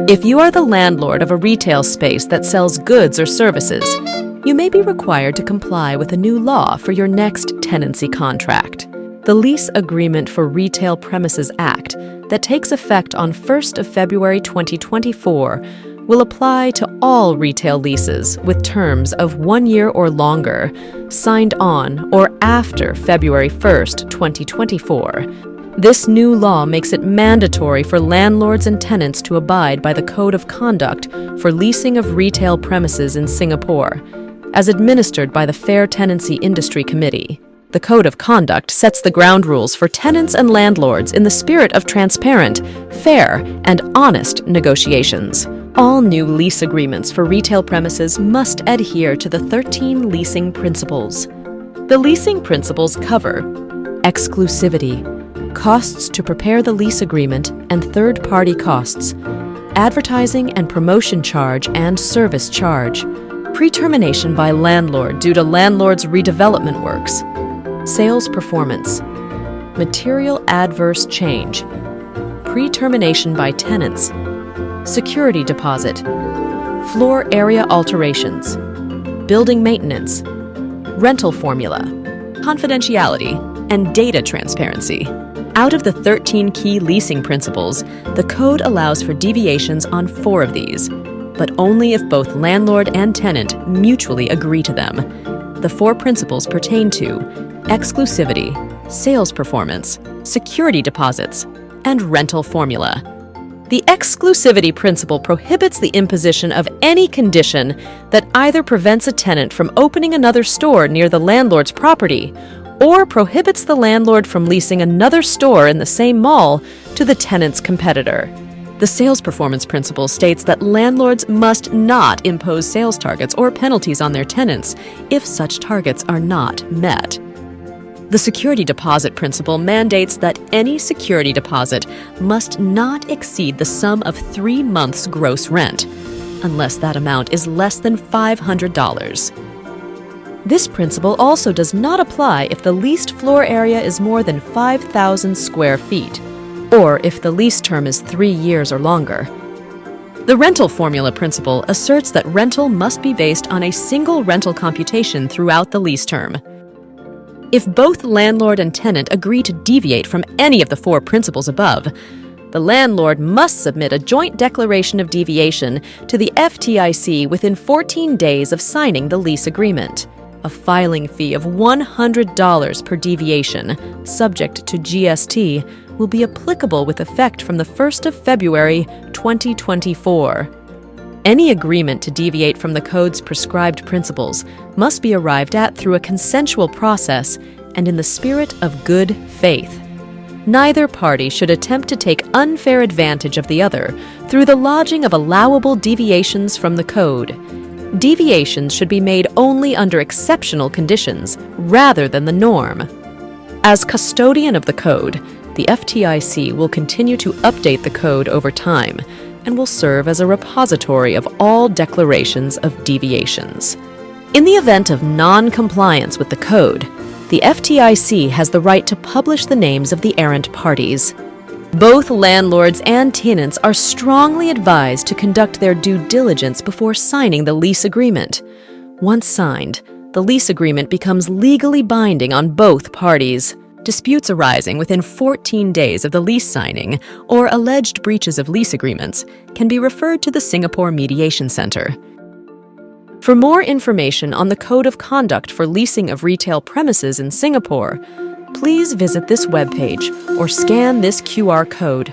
If you are the landlord of a retail space that sells goods or services, you may be required to comply with a new law for your next tenancy contract. The Lease Agreement for Retail Premises Act that takes effect on 1st of February 2024 will apply to all retail leases with terms of 1 year or longer, signed on or after February 1st, 2024. This new law makes it mandatory for landlords and tenants to abide by the Code of Conduct for Leasing of Retail Premises in Singapore, as administered by the Fair Tenancy Industry Committee. The Code of Conduct sets the ground rules for tenants and landlords in the spirit of transparent, fair, and honest negotiations. All new lease agreements for retail premises must adhere to the 13 leasing principles. The leasing principles cover exclusivity, costs to prepare the lease agreement and third-party costs, advertising and promotion charge and service charge, pre-termination by landlord due to landlord's redevelopment works, sales performance, material adverse change, pre-termination by tenants, security deposit, floor area alterations, building maintenance, rental formula, confidentiality, and data transparency. Out of the 13 key leasing principles, the Code allows for deviations on 4 of these, but only if both landlord and tenant mutually agree to them. The 4 principles pertain to exclusivity, sales performance, security deposits, and rental formula. The exclusivity principle prohibits the imposition of any condition that either prevents a tenant from opening another store near the landlord's property or prohibits the landlord from leasing another store in the same mall to the tenant's competitor. The sales performance principle states that landlords must not impose sales targets or penalties on their tenants if such targets are not met. The security deposit principle mandates that any security deposit must not exceed the sum of 3 months' gross rent, unless that amount is less than $500. This principle also does not apply if the leased floor area is more than 5,000 square feet, or if the lease term is 3 years or longer. The rental formula principle asserts that rental must be based on a single rental computation throughout the lease term. If both landlord and tenant agree to deviate from any of the 4 principles above, the landlord must submit a joint declaration of deviation to the FTIC within 14 days of signing the lease agreement. A filing fee of $100 per deviation, subject to GST, will be applicable with effect from the 1st of February 2024. Any agreement to deviate from the Code's prescribed principles must be arrived at through a consensual process and in the spirit of good faith. Neither party should attempt to take unfair advantage of the other through the lodging of allowable deviations from the Code. Deviations should be made only under exceptional conditions rather than the norm. As custodian of the Code, the FTIC will continue to update the Code over time and will serve as a repository of all declarations of deviations. In the event of non-compliance with the Code, the FTIC has the right to publish the names of the errant parties. Both landlords and tenants are strongly advised to conduct their due diligence before signing the lease agreement. Once signed, the lease agreement becomes legally binding on both parties. Disputes arising within 14 days of the lease signing or alleged breaches of lease agreements can be referred to the Singapore Mediation Center. For more information on the Code of Conduct for Leasing of Retail Premises in Singapore, please visit this webpage or scan this QR code.